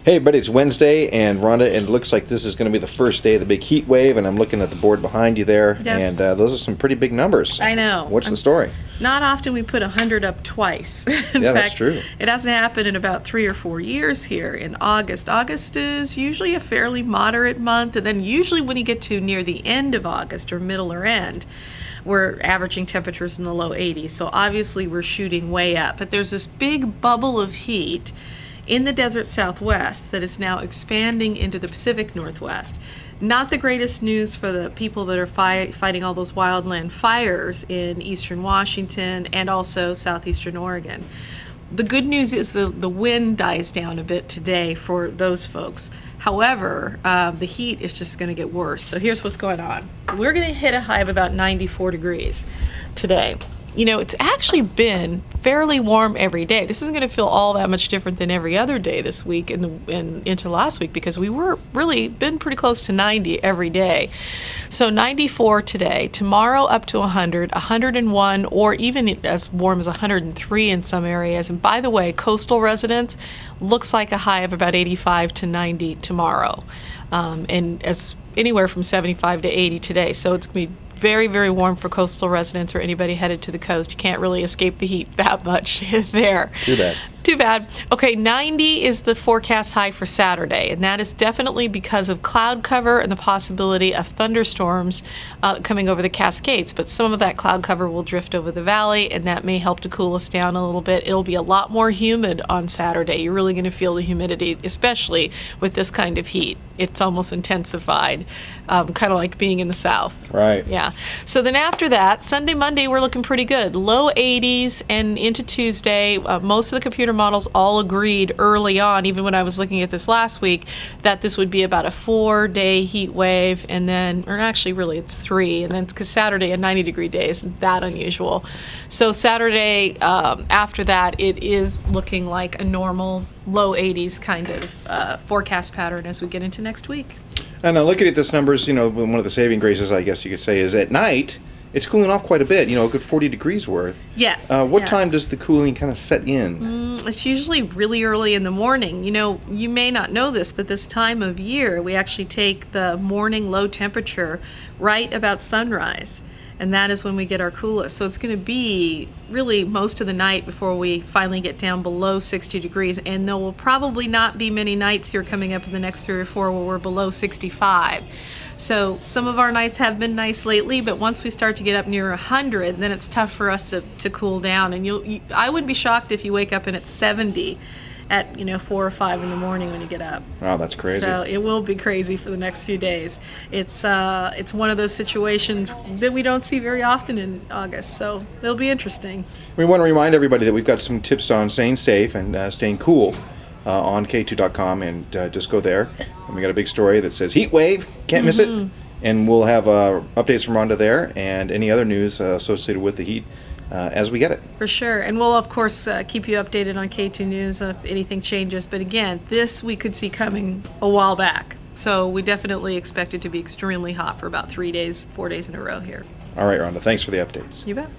Hey everybody, it's Wednesday, and Rhonda, and it looks like this is going to be the first day of the big heat wave, and I'm looking at the board behind you there, Yes. and those are some pretty big numbers. I know. What's the story? Not often we put 100 up twice. In Yeah, fact, that's true. It hasn't happened in about 3 or 4 years here in August. August is usually a fairly moderate month, and then usually when you get to near the end of August or middle or end, we're averaging temperatures in the low 80s. So obviously we're shooting way up. But there's this big bubble of heat in the desert Southwest that is now expanding into the Pacific Northwest. Not the greatest news for the people that are fighting all those wildland fires in eastern Washington and also southeastern Oregon. The good news is the wind dies down a bit today for those folks. However, the heat is just going to get worse. So here's what's going on. We're going to hit a high of about 94 degrees today. You know, it's actually been fairly warm every day. This isn't going to feel all that much different than every other day this week and into last week, because we were really been pretty close to 90 every day. So 94 today, tomorrow up to 100, 101, or even as warm as 103 in some areas. And by the way, coastal residents, looks like a high of about 85 to 90 tomorrow, and as anywhere from 75 to 80 today. So it's going to be very, very warm for coastal residents or anybody headed to the coast. You can't really escape the heat that much there. Too bad. Too bad. Okay, 90 is the forecast high for Saturday, and that is definitely because of cloud cover and the possibility of thunderstorms coming over the Cascades. But some of that cloud cover will drift over the valley, and that may help to cool us down a little bit. It'll be a lot more humid on Saturday. You're really going to feel the humidity, especially with this kind of heat. It's almost intensified, kind of like being in the South. Right. Yeah. So then after that, Sunday, Monday, we're looking pretty good. Low 80s and into Tuesday. Most of the computer models all agreed early on, even when I was looking at this last week, that this would be about a 4-day heat wave, and then, or actually really it's 3, and then because Saturday a 90-degree day isn't that unusual. So Saturday after that, it is looking like a normal low 80s kind of forecast pattern as we get into next week. And now looking at this numbers, you know, one of the saving graces, I guess you could say, is at night, it's cooling off quite a bit, you know, a good 40 degrees worth. Yes. What yes. time does the cooling kind of set in? It's usually really early in the morning. You know, you may not know this, but this time of year, we actually take the morning low temperature right about sunrise. And that is when we get our coolest. So it's going to be really most of the night before we finally get down below 60 degrees. And there will probably not be many nights here coming up in the next 3 or 4 where we're below 65. So some of our nights have been nice lately, but once we start to get up near 100, then it's tough for us to cool down. And I wouldn't be shocked if you wake up and it's 70 at 4 or 5 in the morning when you get up. Wow, that's crazy. So it will be crazy for the next few days. It's one of those situations that we don't see very often in August, so it'll be interesting. We want to remind everybody that we've got some tips on staying safe and staying cool on KATU.com, and just go there. And we got a big story that says heat wave, can't miss it. And we'll have updates from Rhonda there and any other news associated with the heat as we get it. For sure. And we'll, of course, keep you updated on KATU News if anything changes. But again, this we could see coming a while back. So we definitely expect it to be extremely hot for about 3 days, 4 days in a row here. All right, Rhonda, thanks for the updates. You bet.